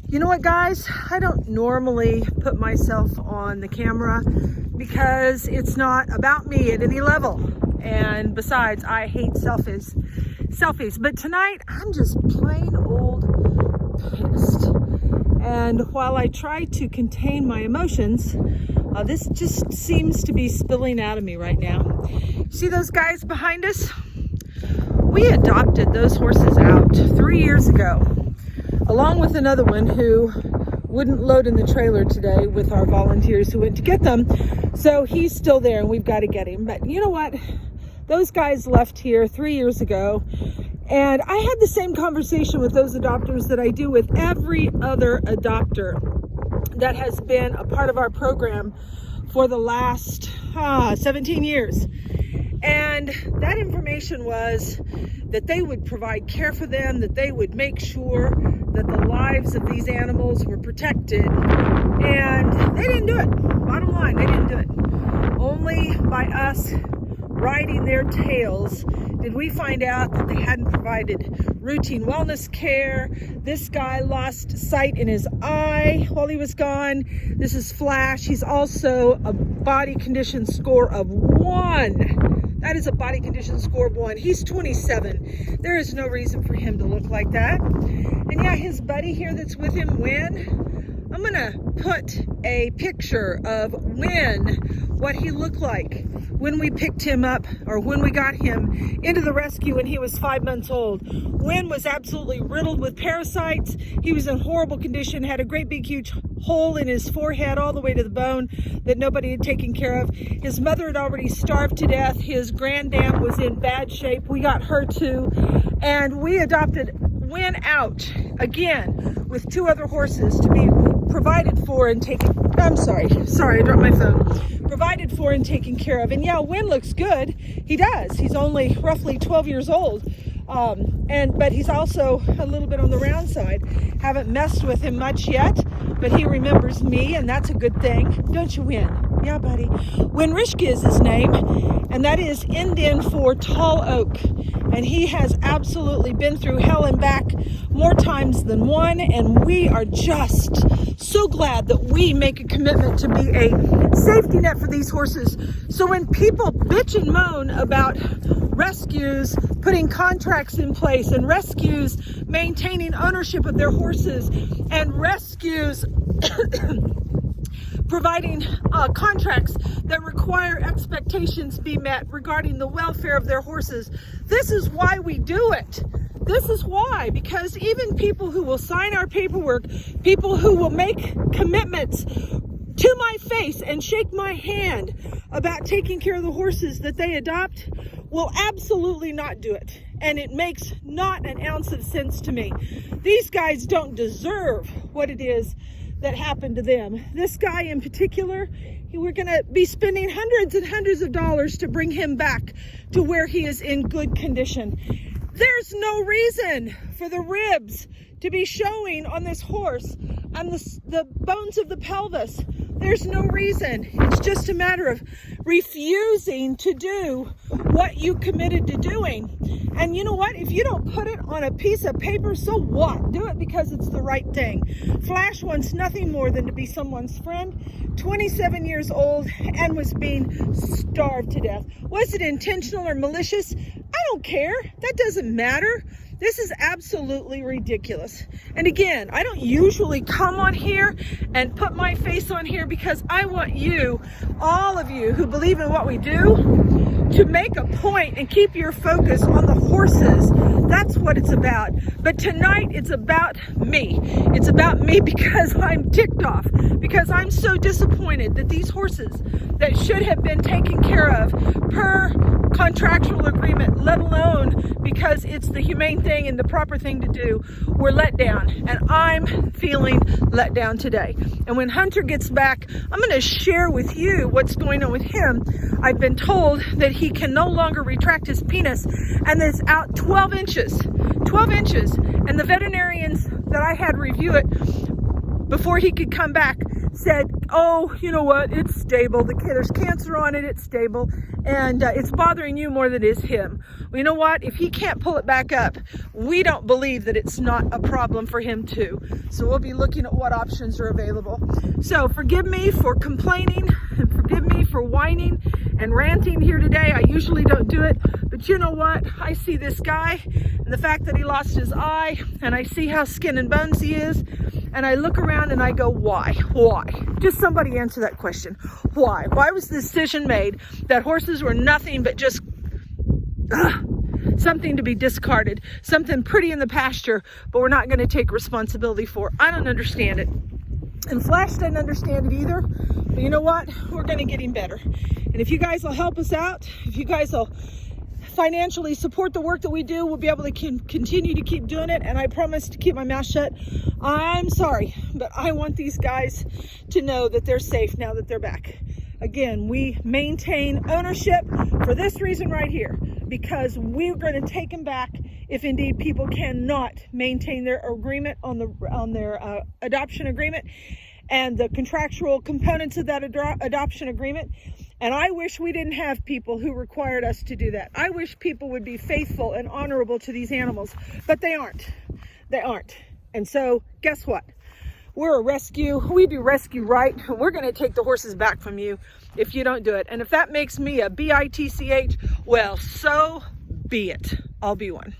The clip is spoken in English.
You know what, guys? I don't normally put myself on the camera because it's not about me at any level. And besides, I hate selfies. But tonight, I'm just plain old pissed. And while I try to contain my emotions, this just seems to be spilling out of me right now. See those guys behind us? We adopted those horses out 3 years ago, along with another one who wouldn't load in the trailer today with our volunteers who went to get them. So he's still there and we've got to get him. But you know what? Those guys left here 3 years ago. And I had the same conversation with those adopters that I do with every other adopter that has been a part of our program for the last 17 years. And that information was that they would provide care for them, that they would make sure that the lives of these animals were protected. And they didn't do it. Bottom line, they didn't do it. Only by us riding their tails did we find out that they hadn't provided routine wellness care. This guy lost sight in his eye while he was gone. This is Flash. He's also a body condition score of 1. That is a body condition score of 1. He's 27. There is no reason for him to look like that. And yeah, his buddy here that's with him, Win, I'm gonna put a picture of Win, what he looked like when we picked him up, or when we got him into the rescue when he was 5 months old. Win was absolutely riddled with parasites. He was in horrible condition, had a great big huge hole in his forehead all the way to the bone that nobody had taken care of. His mother had already starved to death. His granddam was in bad shape. We got her too. And we adopted Win out again with 2 other horses to be provided for and taken, I'm sorry, I dropped my phone. Provided for and taken care of. And yeah, Win looks good. He does. He's only roughly 12 years old. But he's also a little bit on the round side. Haven't messed with him much yet, but he remembers me, and that's a good thing. Don't you, Win? Yeah, buddy. Win Rishke is his name, and that is Indian for tall oak. And he has absolutely been through hell and back more times than one, and we are just so glad that we make a commitment to be a safety net for these horses. So when people bitch and moan about rescues putting contracts in place, and rescues maintaining ownership of their horses, and rescues providing contracts that require expectations be met regarding the welfare of their horses, this is why we do it. This is why, because even people who will sign our paperwork, people who will make commitments to my face and shake my hand about taking care of the horses that they adopt, will absolutely not do it. And it makes not an ounce of sense to me. These guys don't deserve what it is that happened to them. This guy in particular, we're gonna be spending hundreds and hundreds of dollars to bring him back to where he is in good condition. There's no reason for the ribs to be showing on this horse and the bones of the pelvis. There's no reason. It's just a matter of refusing to do what you committed to doing. And you know what? If you don't put it on a piece of paper, so what? Do it because it's the right thing. Flash wants nothing more than to be someone's friend. 27 years old and was being starved to death. Was it intentional or malicious? I don't care. That doesn't matter. This is absolutely ridiculous. And again, I don't usually come on here and put my face on here because I want you, all of you who believe in what we do, to make a point and keep your focus on the horses. That's what it's about. But tonight it's about me. It's about me because I'm ticked off, because I'm so disappointed that these horses that should have been taken care of per contractual agreement, let alone because it's the humane thing and the proper thing to do, were let down. And I'm feeling let down today. And when Hunter gets back, I'm going to share with you what's going on with him. I've been told that he can no longer retract his penis, and it's out 12 inches. 12 inches. And the veterinarians that I had review it before he could come back said, oh, you know what, it's stable, there's cancer on it, it's stable, and it's bothering you more than it is him. Well, you know what, if he can't pull it back up, we don't believe that it's not a problem for him too. So we'll be looking at what options are available. So forgive me for complaining, and forgive me for whining and ranting here today. I usually don't do it, but you know what, I see this guy and the fact that he lost his eye, and I see how skin and bones he is, and I look around and I go, why? Why? Just somebody answer that question. Why? Why was the decision made that horses were nothing but just something to be discarded, something pretty in the pasture, but we're not going to take responsibility for? I don't understand it. And Flash doesn't understand it either. But you know what? We're going to get him better. And if you guys will help us out, if you guys will financially support the work that we do, we'll be able to continue to keep doing it. And I promise to keep my mouth shut. I'm sorry, but I want these guys to know that they're safe now that they're back. Again, we maintain ownership for this reason right here, because we're going to take them back if indeed people cannot maintain their agreement on their adoption agreement and the contractual components of that adoption agreement. And I wish we didn't have people who required us to do that. I wish people would be faithful and honorable to these animals, but they aren't. They aren't. And so guess what? We're a rescue. We do rescue right. We're going to take the horses back from you if you don't do it. And if that makes me a bitch, well, so be it. I'll be one.